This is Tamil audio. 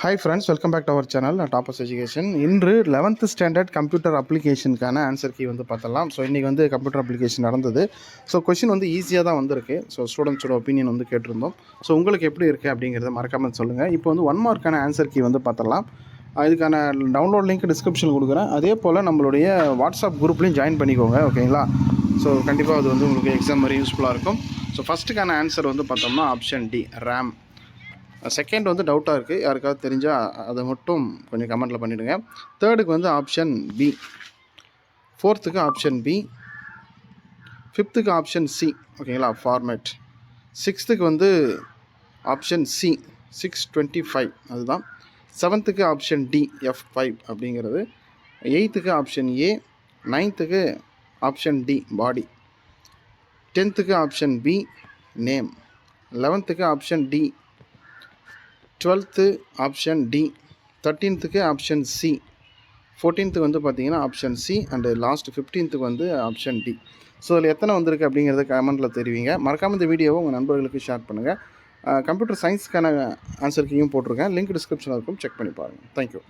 Hi friends, welcome back to our channel toppers education. இன்று 11th ஸ்டாண்டர்ட் கம்ப்யூட்டர் அப்ளிகேஷனுக்கான ஆன்சர் கீ வந்து பார்த்தலாம். ஸோ இன்றைக்கி வந்து கம்ப்யூட்டர் அப்ளிகேஷன் நடந்தது. ஸோ கொஷின் வந்து ஈஸியாக தான் வந்திருக்கு. ஸோ ஸ்டூடெண்ட்ஸோட ஒப்பீனியன் வந்து கேட்டிருந்தோம். ஸோ உங்களுக்கு எப்படி இருக்குது அப்படிங்கிறத மறக்காமல் சொல்லுங்கள். இப்போ வந்து 1 மார்க்கான ஆன்சர் கீ வந்து பார்த்தலாம். இதுக்கான டவுன்லோட் லிங்க் டிஸ்கிரிப்ஷன் கொடுக்குறேன். அதே போல் நம்மளுடைய வாட்ஸ்அப் குரூப்லேயும் ஜாயின் பண்ணிக்கோங்க, ஓகேங்களா? ஸோ கண்டிப்பாக அது வந்து உங்களுக்கு எக்ஸாம் மாதிரி யூஸ்ஃபுல்லாக இருக்கும். ஸோ ஃபஸ்ட்டுக்கான ஆன்சர் வந்து பார்த்தோம்னா ஆப்ஷன் டி, ரேம். செகண்ட் வந்து டவுட்டாக இருக்குது, யாருக்காவது தெரிஞ்சால் அதை மட்டும் கொஞ்சம் கமெண்ட்டில் பண்ணிவிடுங்க. தேர்டுக்கு வந்து ஆப்ஷன் பி, ஃபோர்த்துக்கு ஆப்ஷன் பி, ஃபிஃப்த்துக்கு ஆப்ஷன் சி, ஓகேங்களா, ஃபார்மேட். சிக்ஸ்த்துக்கு வந்து ஆப்ஷன் சி 625, அதுதான். செவன்த்துக்கு ஆப்ஷன் டி F5 அப்படிங்கிறது. எயித்துக்கு ஆப்ஷன் ஏ, நைன்த்துக்கு option D body, 10th option B name, 11th option D, 12th option D, 13th option C, 14th வந்து பார்த்தீங்கன்னா option C, and last 15th வந்து ஆப்ஷன் டி. ஸோ அதில் எத்தனை வந்திருக்கு அப்படிங்கிறத கமெண்ட்டில் தெரிவிங்க. மறக்காமல் இந்த வீடியோவை உங்கள் நண்பர்களுக்கு ஷேர் பண்ணுங்கள். கம்ப்யூட்டர் சயின்ஸ்க்கான ஆன்சர் கீயும் போட்டிருக்கேன், லிங்க் டிஸ்கிரிப்ஷனில் இருக்கும், செக் பண்ணி பாருங்கள். தேங்க்யூ.